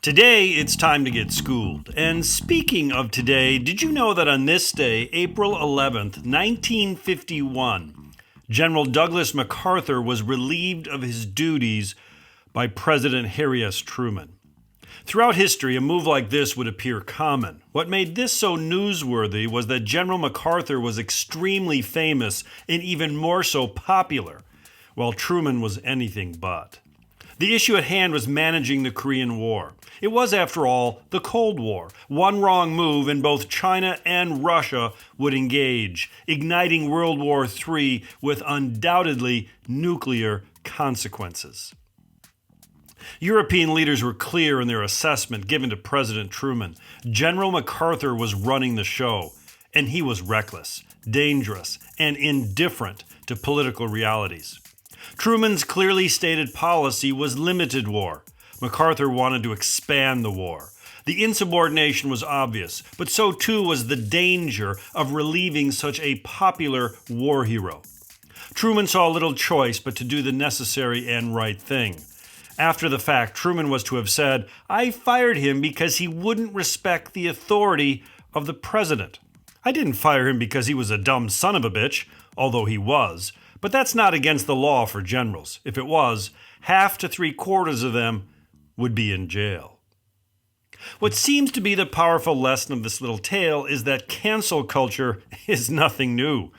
Today, it's time to get schooled. And speaking of today, did you know that on this day, April 11th, 1951, General Douglas MacArthur was relieved of his duties by President Harry S. Truman? Throughout history, a move like this would appear common. What made this so newsworthy was that General MacArthur was extremely famous and even more so popular, while Truman was anything but. The issue at hand was managing the Korean War. It was, after all, the Cold War. One wrong move and both China and Russia would engage, igniting World War III with undoubtedly nuclear consequences. European leaders were clear in their assessment given to President Truman. General MacArthur was running the show, and he was reckless, dangerous, and indifferent to political realities. Truman's clearly stated policy was limited war. MacArthur wanted to expand the war. The insubordination was obvious, but so too was the danger of relieving such a popular war hero. Truman saw little choice but to do the necessary and right thing. After the fact, Truman was to have said, "I fired him because he wouldn't respect the authority of the president. I didn't fire him because he was a dumb son of a bitch," although he was. But that's not against the law for generals. If it was, half to 3/4 of them would be in jail. What seems to be the powerful lesson of this little tale is that cancel culture is nothing new.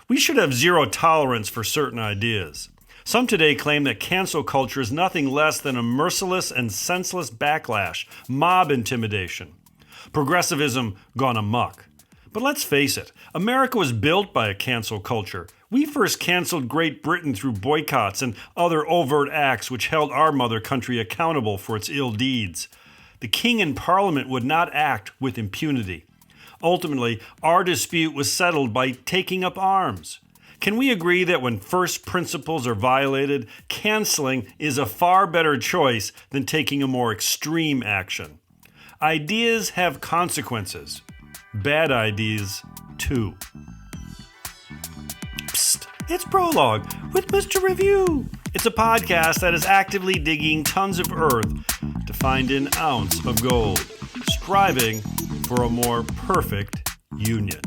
We should have zero tolerance for certain ideas. Some today claim that cancel culture is nothing less than a merciless and senseless backlash, mob intimidation. Progressivism gone amok. But let's face it, America was built by a cancel culture. We first canceled Great Britain through boycotts and other overt acts which held our mother country accountable for its ill deeds. The king and parliament would not act with impunity. Ultimately, our dispute was settled by taking up arms. Can we agree that when first principles are violated, canceling is a far better choice than taking a more extreme action? Ideas have consequences. Bad ideas, too. Psst, it's Prologue with Mr. Review. It's a podcast that is actively digging tons of earth to find an ounce of gold, striving for a more perfect union.